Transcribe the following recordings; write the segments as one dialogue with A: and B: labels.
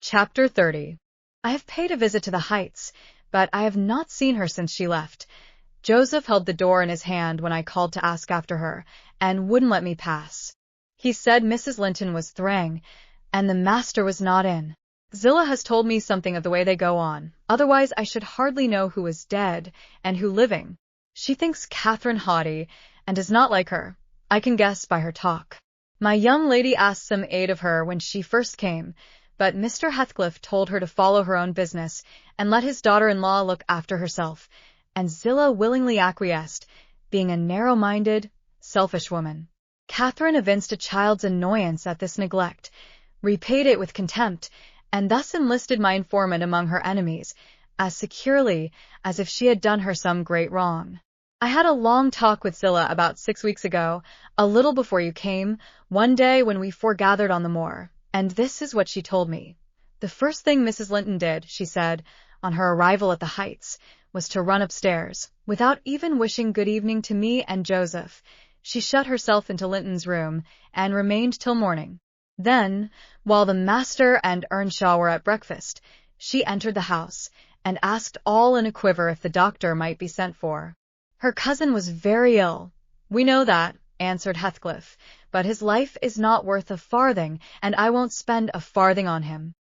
A: Chapter 30. I have paid a visit to the Heights, but I have not seen her since she left. Joseph held the door in his hand when I called to ask after her, and wouldn't let me pass. He said Mrs. Linton was thrang, and the master was not in. Zillah has told me something of the way they go on, otherwise I should hardly know who is dead and who living. She thinks Catherine haughty, and does not like her. I can guess by her talk. My young lady asked some aid of her when she first came, but Mr. Heathcliff told her to follow her own business and let his daughter-in-law look after herself, and Zillah willingly acquiesced, being a narrow-minded, selfish woman. Catherine evinced a child's annoyance at this neglect, repaid it with contempt, and thus enlisted my informant among her enemies, as securely as if she had done her some great wrong. I had a long talk with Zillah about 6 weeks ago, a little before you came, one day when we foregathered on the moor, and this is what she told me. The first thing Mrs. Linton did, she said, on her arrival at the Heights, was to run upstairs, without even wishing good evening to me and Joseph. She shut herself into Linton's room, and remained till morning. Then, while the master and Earnshaw were at breakfast, she entered the house, and asked all in a quiver if the doctor might be sent for. Her cousin was very ill. We know that, answered Heathcliff, but his life is not worth a farthing, and I won't spend a farthing on him.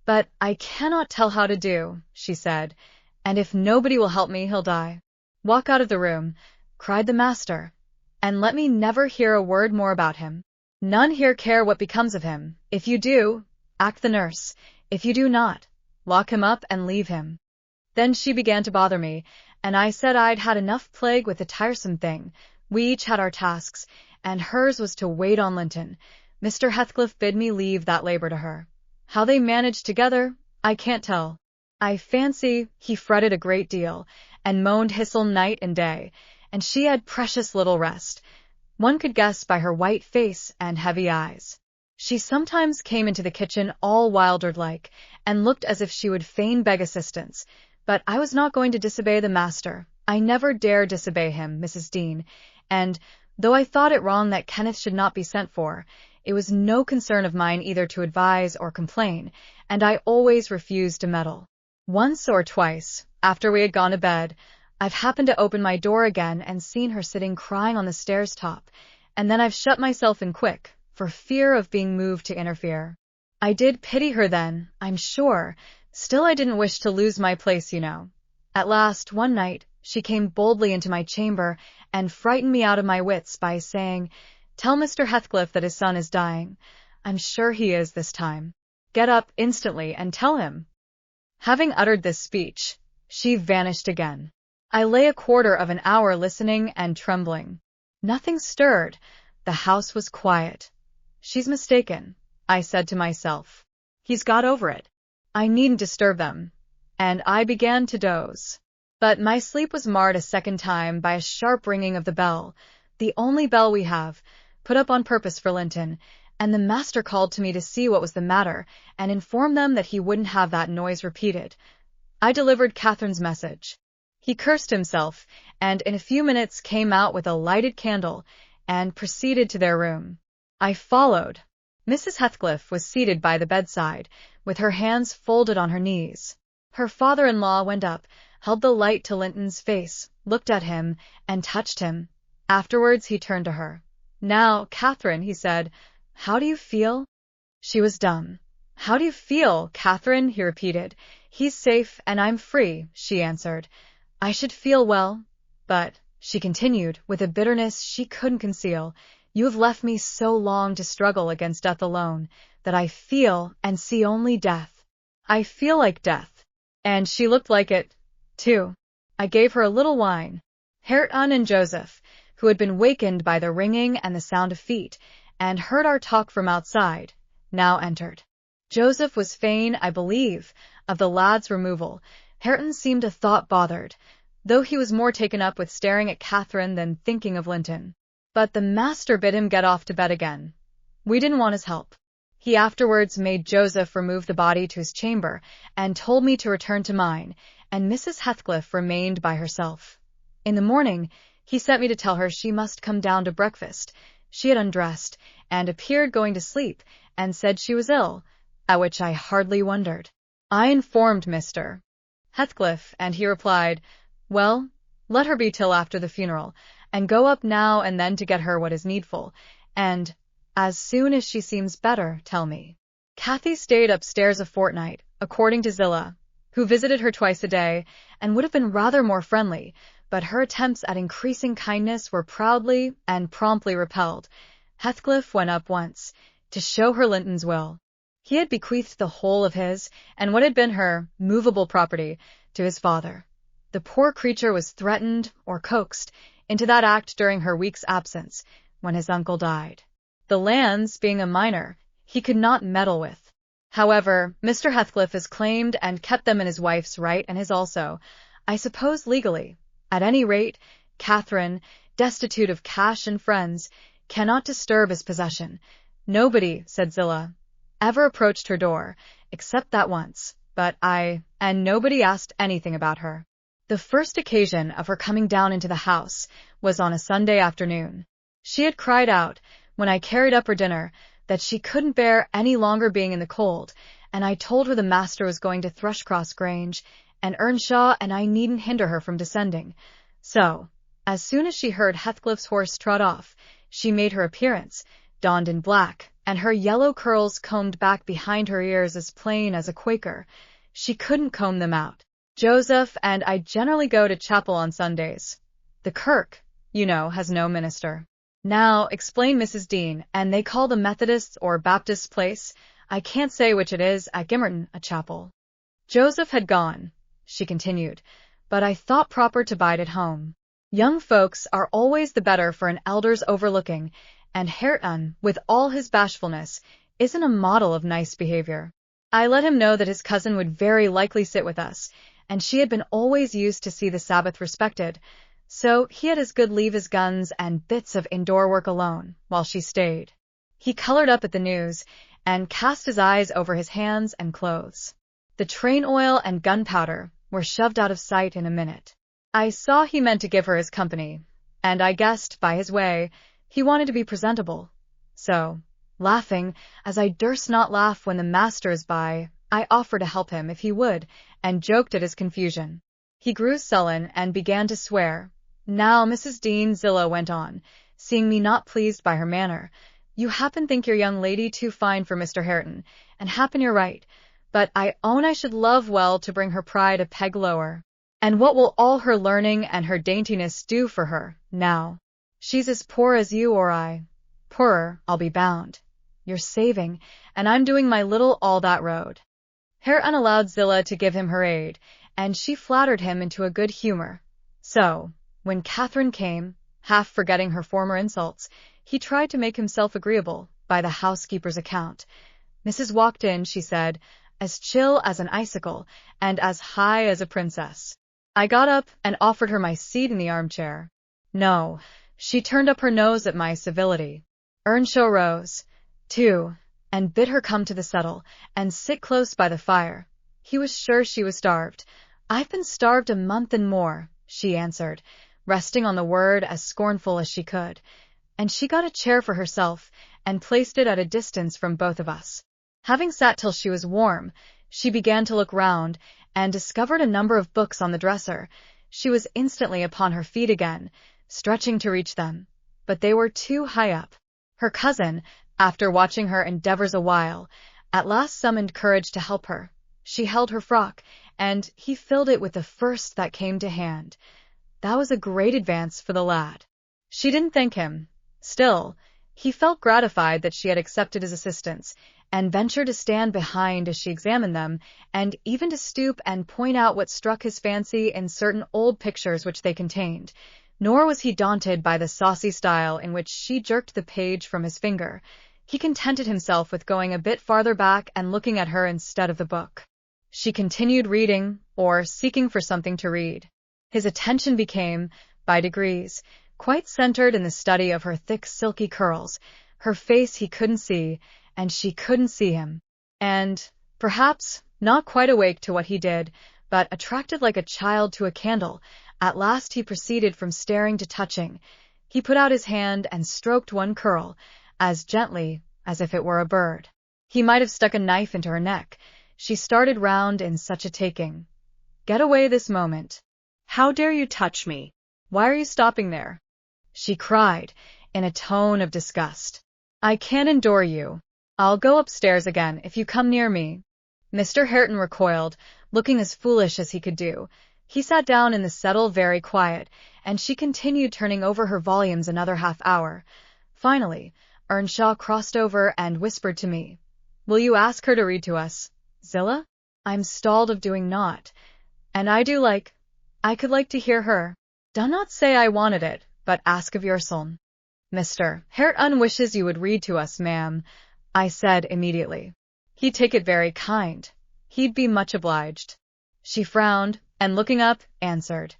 A: But I cannot tell how to do, she said, and if nobody will help me, he'll die. Walk out of the room, cried the master, and let me never hear a word more about him. None here care what becomes of him. If you do, act the nurse. If you do not, lock him up and leave him. Then she began to bother me, and I said I'd had enough plague with the tiresome thing. We each had our tasks, and hers was to wait on Linton. Mr. Heathcliff bid me leave that labor to her. How they managed together, I can't tell. I fancy he fretted a great deal, and moaned Hissel night and day, and she had precious little rest. One could guess by her white face and heavy eyes. She sometimes came into the kitchen all wildered-like, and looked as if she would fain beg assistance. But I was not going to disobey the master. I never dare disobey him, Mrs. Dean, and, though I thought it wrong that Kenneth should not be sent for, it was no concern of mine either to advise or complain, and I always refused to meddle. Once or twice, after we had gone to bed, I've happened to open my door again and seen her sitting crying on the stairs top, and then I've shut myself in quick, for fear of being moved to interfere. I did pity her then, I'm sure, still I didn't wish to lose my place, you know. At last, one night, she came boldly into my chamber and frightened me out of my wits by saying, "Tell Mr. Heathcliff that his son is dying. I'm sure he is this time. Get up instantly and tell him." Having uttered this speech, she vanished again. I lay a quarter of an hour listening and trembling. Nothing stirred. The house was quiet. She's mistaken, I said to myself. He's got over it. I needn't disturb them. And I began to doze. But my sleep was marred a second time by a sharp ringing of the bell, the only bell we have, put up on purpose for Linton, and the master called to me to see what was the matter, and inform them that he wouldn't have that noise repeated. I delivered Catherine's message. He cursed himself, and in a few minutes came out with a lighted candle, and proceeded to their room. I followed. Mrs. Heathcliff was seated by the bedside, with her hands folded on her knees. Her father-in-law went up, held the light to Linton's face, looked at him, and touched him. Afterwards he turned to her. "Now, Catherine," he said, "how do you feel?" She was dumb. "How do you feel, Catherine?" he repeated. "He's safe, and I'm free," she answered. "I should feel well, but," she continued, with a bitterness she couldn't conceal, "you have left me so long to struggle against death alone, that I feel and see only death. I feel like death." And she looked like it, too. I gave her a little wine. Hareton and Joseph, who had been wakened by the ringing and the sound of feet, and heard our talk from outside, now entered. Joseph was fain, I believe, of the lad's removal. Hareton seemed a thought bothered, though he was more taken up with staring at Catherine than thinking of Linton. But the master bid him get off to bed again. We didn't want his help. He afterwards made Joseph remove the body to his chamber, and told me to return to mine, and Mrs. Heathcliff remained by herself. In the morning, he sent me to tell her she must come down to breakfast. She had undressed, and appeared going to sleep, and said she was ill. at which I hardly wondered. I informed Mr. Heathcliff, and he replied, "Well, let her be till after the funeral, and go up now and then to get her what is needful, and as soon as she seems better, tell me." Kathy stayed upstairs a fortnight, according to Zillah, who visited her twice a day, and would have been rather more friendly, but her attempts at increasing kindness were proudly and promptly repelled. Heathcliff went up once, to show her Linton's will. He had bequeathed the whole of his, and what had been her movable property, to his father. The poor creature was threatened, or coaxed, into that act during her week's absence, when his uncle died. The lands, being a minor, he could not meddle with. However, Mr. Heathcliff has claimed and kept them in his wife's right and his also, I suppose legally. At any rate, Catherine, destitute of cash and friends, cannot disturb his possession. Nobody, said Zillah, ever approached her door, except that once, and nobody asked anything about her. The first occasion of her coming down into the house was on a Sunday afternoon. She had cried out, when I carried up her dinner, that she couldn't bear any longer being in the cold, and I told her the master was going to Thrushcross Grange and Earnshaw, and I needn't hinder her from descending. So, as soon as she heard Heathcliff's horse trot off, she made her appearance, donned in black, and her yellow curls combed back behind her ears as plain as a Quaker. She couldn't comb them out. Joseph and I generally go to chapel on Sundays. The kirk, you know, has no minister. Now, explained Mrs. Dean, and they call the Methodists or Baptists place, I can't say which it is, at Gimmerton, a chapel. Joseph had gone, she continued, but I thought proper to bide at home. Young folks are always the better for an elder's overlooking, and Hareton, with all his bashfulness, isn't a model of nice behavior. I let him know that his cousin would very likely sit with us, and she had been always used to see the Sabbath respected, so he had as good leave his guns and bits of indoor work alone, while she stayed. He colored up at the news, and cast his eyes over his hands and clothes. The train oil and gunpowder were shoved out of sight in a minute. I saw he meant to give her his company, and I guessed, by his way, he wanted to be presentable. So, laughing, as I durst not laugh when the master is by, I offered to help him if he would, and joked at his confusion. He grew sullen and began to swear. Now, Mrs. Dean, Zillah went on, seeing me not pleased by her manner, you happen think your young lady too fine for Mr. Hareton, and happen you're right, but I own I should love well to bring her pride a peg lower. And what will all her learning and her daintiness do for her, now? She's as poor as you or I. Poorer, I'll be bound. You're saving, and I'm doing my little all that road. Hareton allowed Zillah to give him her aid, and she flattered him into a good humor. So, when Catherine came, half forgetting her former insults, he tried to make himself agreeable, by the housekeeper's account. Mrs. walked in, she said, as chill as an icicle, and as high as a princess. I got up and offered her my seat in the armchair. No, she turned up her nose at my civility. Earnshaw rose, too, and bid her come to the settle, and sit close by the fire. He was sure she was starved. I've been starved a month and more, she answered, resting on the word as scornful as she could, and she got a chair for herself, and placed it at a distance from both of us. Having sat till she was warm, she began to look round, and discovered a number of books on the dresser. She was instantly upon her feet again, stretching to reach them, but they were too high up. Her cousin, after watching her endeavors a while, at last summoned courage to help her. She held her frock, and he filled it with the first that came to hand. That was a great advance for the lad. She didn't thank him. Still, he felt gratified that she had accepted his assistance, and ventured to stand behind as she examined them, and even to stoop and point out what struck his fancy in certain old pictures which they contained. Nor was he daunted by the saucy style in which she jerked the page from his finger. He contented himself with going a bit farther back and looking at her instead of the book. She continued reading, or seeking for something to read. His attention became, by degrees, quite centered in the study of her thick silky curls. Her face he couldn't see, and she couldn't see him. And, perhaps, not quite awake to what he did, but attracted like a child to a candle, at last he proceeded from staring to touching. He put out his hand and stroked one curl, as gently as if it were a bird. He might have stuck a knife into her neck. She started round in such a taking. Get away this moment.
B: How dare you touch me?
A: Why are you stopping there? She cried, in a tone of disgust. I can't endure you. I'll go upstairs again if you come near me. Mr. Hareton recoiled, looking as foolish as he could do. He sat down in the settle very quiet, and she continued turning over her volumes another half-hour. Finally, Earnshaw crossed over and whispered to me, Will you ask her to read to us, Zillah? I'm stalled of doing naught, and I could like to hear her. Do not say I wanted it, but ask of your son. Mr. Hareton wishes you would read to us, ma'am, I said immediately. He'd take it very kind. He'd be much obliged. She frowned, and looking up, answered,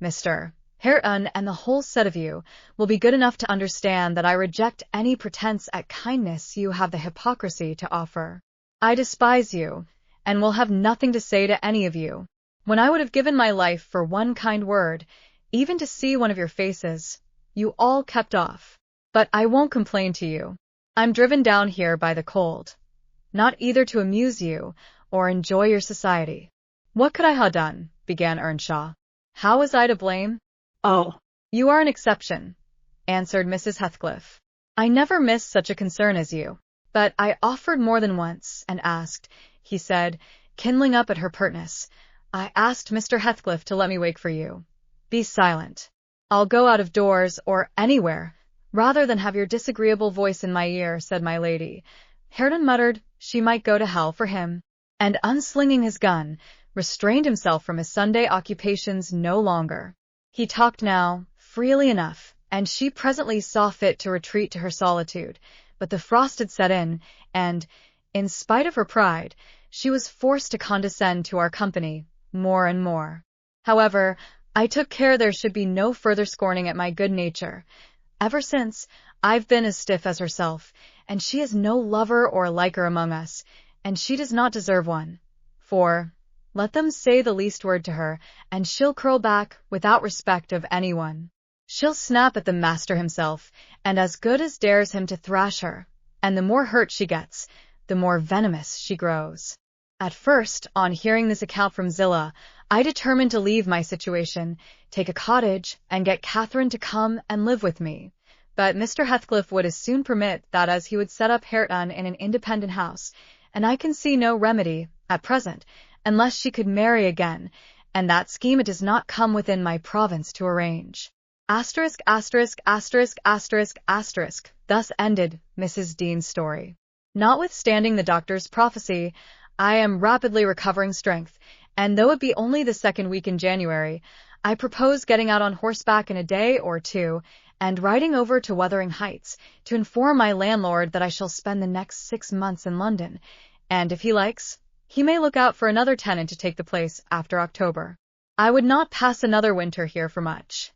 A: Mr. Hareton and the whole set of you will be good enough to understand that I reject any pretense at kindness you have the hypocrisy to offer. I despise you, and will have nothing to say to any of you. When I would have given my life for one kind word, even to see one of your faces, you all kept off. But I won't complain to you. I'm driven down here by the cold, not either to amuse you or enjoy your society. What could I ha' done? Began Earnshaw. How was I to blame?
B: Oh,
A: you are an exception, answered Mrs. Heathcliff. I never missed such a concern as you. But I offered more than once, and asked, he said, kindling up at her pertness, I asked Mr. Heathcliff to let me wake for you. Be silent. I'll go out of doors, or anywhere, rather than have your disagreeable voice in my ear, said my lady. Hareton muttered she might go to hell for him, and unslinging his gun, restrained himself from his Sunday occupations no longer. He talked now, freely enough, and she presently saw fit to retreat to her solitude, but the frost had set in, and, in spite of her pride, she was forced to condescend to our company more and more. However, I took care there should be no further scorning at my good nature. Ever since, I've been as stiff as herself, and she has no lover or liker among us, and she does not deserve one. For, let them say the least word to her, and she'll curl back without respect of anyone. She'll snap at the master himself, and as good as dares him to thrash her, and the more hurt she gets, the more venomous she grows. At first, on hearing this account from Zillah, I determined to leave my situation, take a cottage, and get Catherine to come and live with me. But Mr. Heathcliff would as soon permit that as he would set up Hareton in an independent house, and I can see no remedy, at present, unless she could marry again, and that scheme it does not come within my province to arrange. Thus ended Mrs. Dean's story. Notwithstanding the doctor's prophecy, I am rapidly recovering strength, and though it be only the second week in January, I propose getting out on horseback in a day or two, and riding over to Wuthering Heights, to inform my landlord that I shall spend the next 6 months in London, and if he likes, he may look out for another tenant to take the place after October. I would not pass another winter here for much.